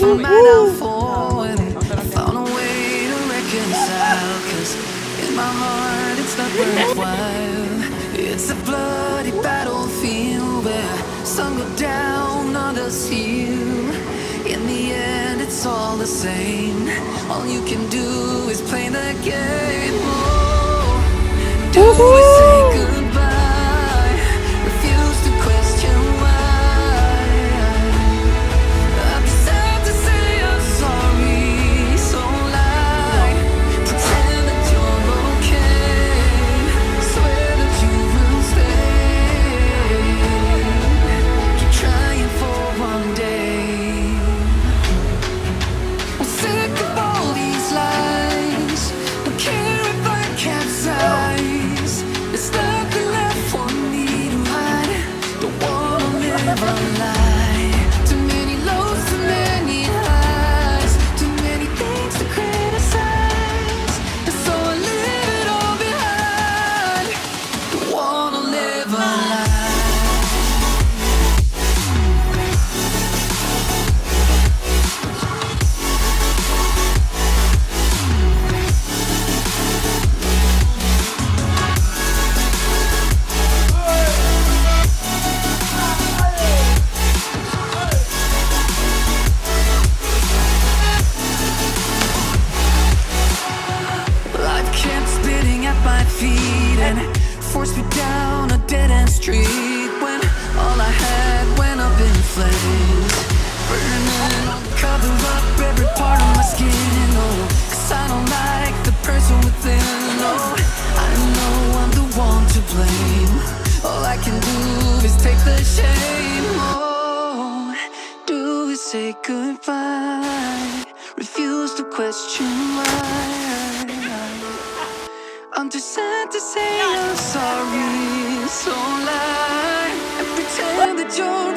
for my downfall, and I found a way to reconcile. Cause in my heart it's not worthwhile. It's a bloody battlefield where some go down, others heal. In the end it's all the same. All you can do is play the game. Oh, do we say goodbye? Refuse to question why. I'm sad to say I'm sorry, so lie. Pretend that you're okay. Swear that you will stay. Keep trying for one day. I'm sick of all these lies. Don't care if I capsize. There's nothing left for me to hide. Don't wanna live a lie. Too many lows, too many highs. Too many things to criticize. And so I leave it all behind. Don't wanna live a lie. Life kept spitting at my feet and forced me down a dead-end street when all I had went up in flames. Burning, cover up every part of my skin, oh, 'cause I don't like the person within, oh, I know I'm the one to blame. All I can do is take the shame, oh, do we say goodbye? Refuse to question why. I'm too sad to say I'm sorry, so lie and pretend that you're